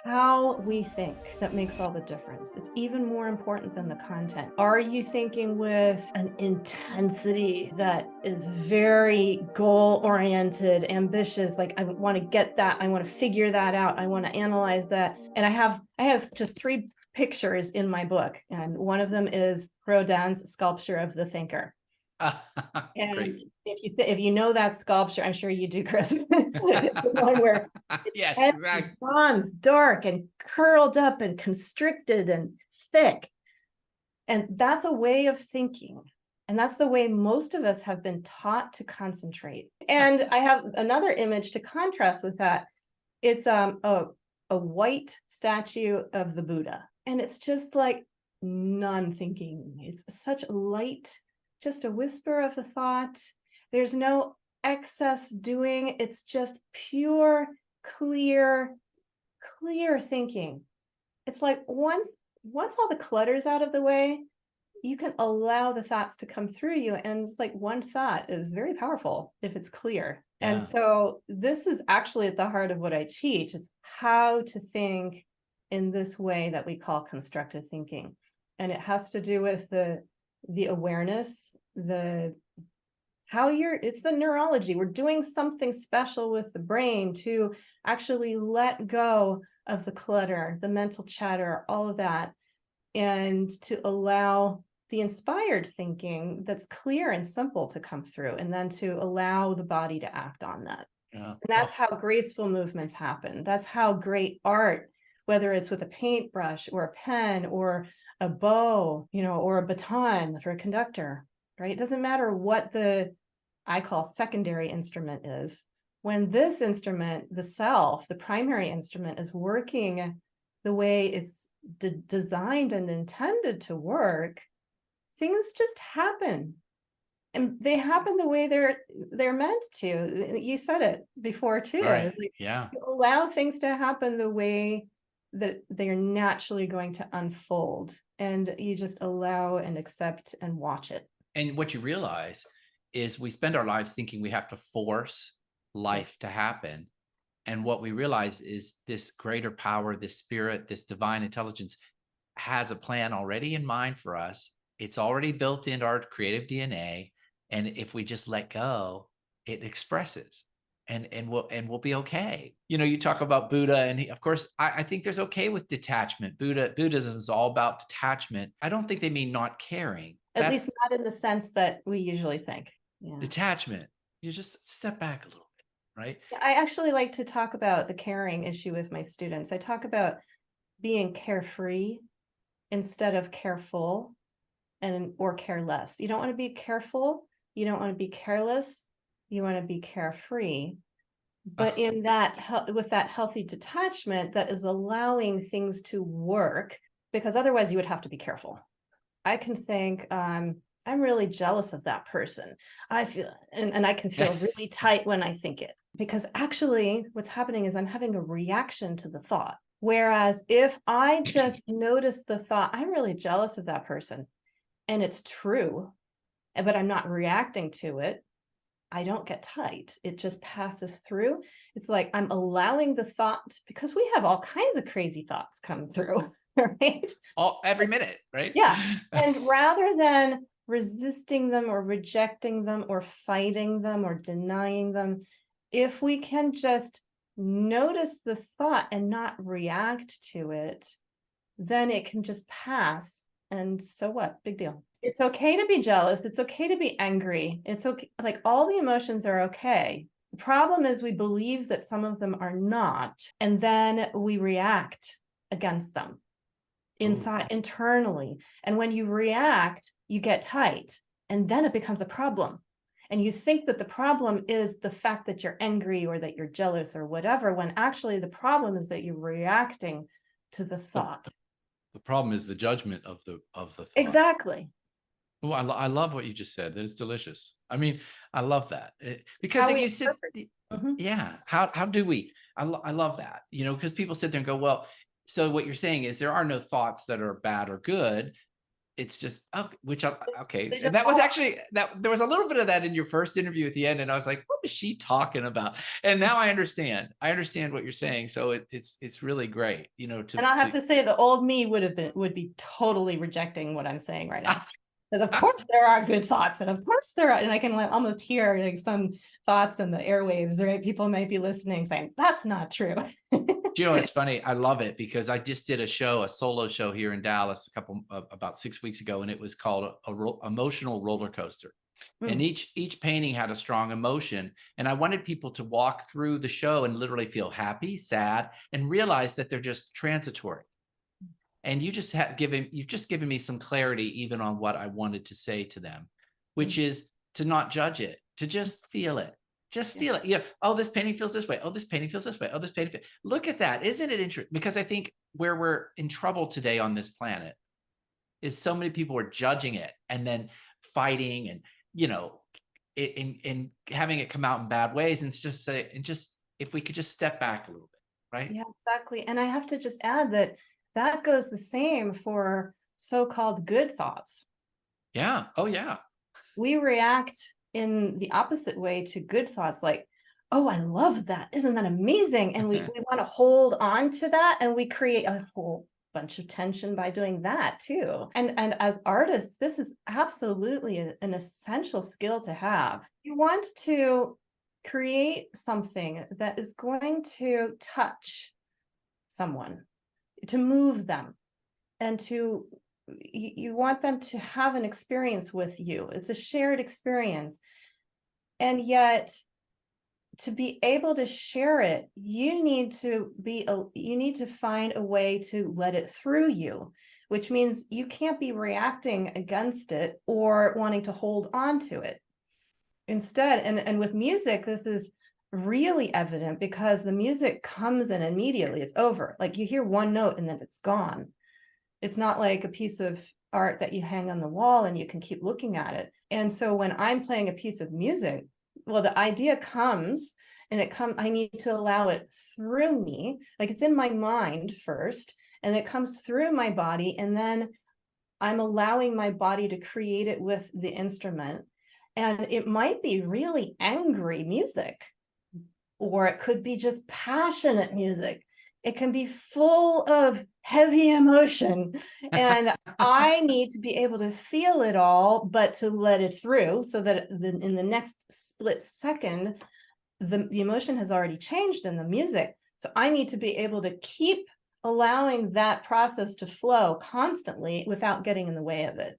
how we think that makes all the difference. It's even more important than the content. Are you thinking with an intensity that is very goal-oriented, ambitious, like I want to get that, I want to figure that out, I want to analyze that. And I have just 3 pictures in my book, and one of them is Rodin's sculpture of the thinker. And Great. if you know that sculpture, I'm sure you do, Chris. It's the one where it's Yes, heavy, exactly. bronze, dark, and curled up and constricted and thick. And that's a way of thinking. And that's the way most of us have been taught to concentrate. And I have another image to contrast with that. It's a white statue of the Buddha. And it's just like non-thinking. It's such light, just a whisper of a thought. There's no excess doing. It's just pure, clear thinking. It's like once all the clutter's out of the way, you can allow the thoughts to come through you. And it's like one thought is very powerful if it's clear. And Yeah. so this is actually at the heart of what I teach, is how to think in this way that we call constructive thinking. And it has to do with the awareness, it's the neurology. We're doing something special with the brain to actually let go of the clutter, the mental chatter, all of that, and to allow the inspired thinking that's clear and simple to come through, and then to allow the body to act on that. Yeah. And that's how graceful movements happen. That's how great art, whether it's with a paintbrush or a pen or a bow, or a baton for a conductor, right? It doesn't matter what I call secondary instrument is. When this instrument, the self, the primary instrument, is working the way it's designed and intended to work, things just happen. And they happen the way they're meant to. You said it before too. Right. It's like Yeah. you allow things to happen the way that they're naturally going to unfold. And you just allow and accept and watch it. And what you realize is we spend our lives thinking we have to force Yes. life to happen. And what we realize is this greater power, this spirit, this divine intelligence has a plan already in mind for us. It's already built into our creative DNA. And if we just let go, it expresses and we'll be okay. You talk about Buddha, and of course, I think there's okay with detachment. Buddhism is all about detachment. I don't think they mean not caring. At That's least not in the sense that we usually think. Yeah. detachment. You just step back a little bit, right? I actually like to talk about the caring issue with my students. I talk about being carefree instead of careful or careless. You don't want to be careful. You don't want to be careless. You want to be carefree. But in that, with that healthy detachment that is allowing things to work, because otherwise you would have to be careful. I can think, I'm really jealous of that person. I feel, and I can feel really tight when I think it, because actually what's happening is I'm having a reaction to the thought. Whereas if I just notice the thought, I'm really jealous of that person, and it's true, but I'm not reacting to it, I don't get tight. It just passes through. It's like I'm allowing the thought, because we have all kinds of crazy thoughts come through, right? Every minute, right? Yeah. And rather than resisting them or rejecting them or fighting them or denying them, if we can just notice the thought and not react to it, then it can just pass. And so what? Big deal. It's okay to be jealous. It's okay to be angry. It's okay. Like all the emotions are okay. The problem is we believe that some of them are not, and then we react against them internally. And when you react, you get tight, and then it becomes a problem. And you think that the problem is the fact that you're angry or that you're jealous or whatever, when actually the problem is that you're reacting to the The, thought. the problem is the judgment of the thought. Exactly. Well, I love what you just said. That it's delicious. I mean, I love that because How like we you said, interpret. Mhm. yeah. How do we? I love that. Because people sit there and go, well. So what you're saying is there are no thoughts that are bad or good. it's just okay, okay. They And just that was fall. actually that there was a little bit of that in your first interview at the end, and I was like, what is she talking about? And now I understand. I understand what you're saying. So it's really great, you know, And I'll have to to say the old me would be totally rejecting what I'm saying right now. Because of course there are good thoughts, and of course there are, and I can like almost hear like some thoughts in the airwaves, right? People might be listening saying, that's not true. you know, it's funny. I love it because I just did a solo show here in Dallas about 6 weeks ago, and it was called Emotional Roller Coaster. And Mm, each painting had a strong emotion, and I wanted people to walk through the show and literally feel happy, sad, and realize that they're just transitory. And you've just given me some clarity even on what I wanted to say to them, which mm, is to not judge it, to just feel it. Just yeah. feel it. Yeah. Oh, this painting feels this way. Oh, this painting feels this way. Oh, this painting. Look at that. Isn't it interesting? Because I think where we're in trouble today on this planet is so many people are judging it and then fighting and, you know, in having it come out in bad ways. And it's just say, and just if we could just step back a little bit, right? Yeah, exactly. And I have to just add that that goes the same for so-called good thoughts. Yeah. Oh, yeah. We react in the opposite way to good thoughts, like, oh, I love that. Isn't that amazing? And we want to hold on to that, and we create a whole bunch of tension by doing that too. And as artists, this is absolutely an essential skill to have. You want to create something that is going to touch someone, to move them, and to you want them to have an experience with you. It's a shared experience. And yet to be able to share it, you need to find a way to let it through you, which means you can't be reacting against it or wanting to hold on to it. Instead, and with music, this is really evident because the music comes in immediately, it's over. Like you hear one note and then it's gone. It's not like a piece of art that you hang on the wall and you can keep looking at it. And so when I'm playing a piece of music, well, the idea comes and I need to allow it through me. Like it's in my mind first, and it comes through my body. And then I'm allowing my body to create it with the instrument. And it might be really angry music, or it could be just passionate music. It can be full of heavy emotion. And I need to be able to feel it all, but to let it through so that in the next split second, the emotion has already changed in the music. So I need to be able to keep allowing that process to flow constantly without getting in the way of it.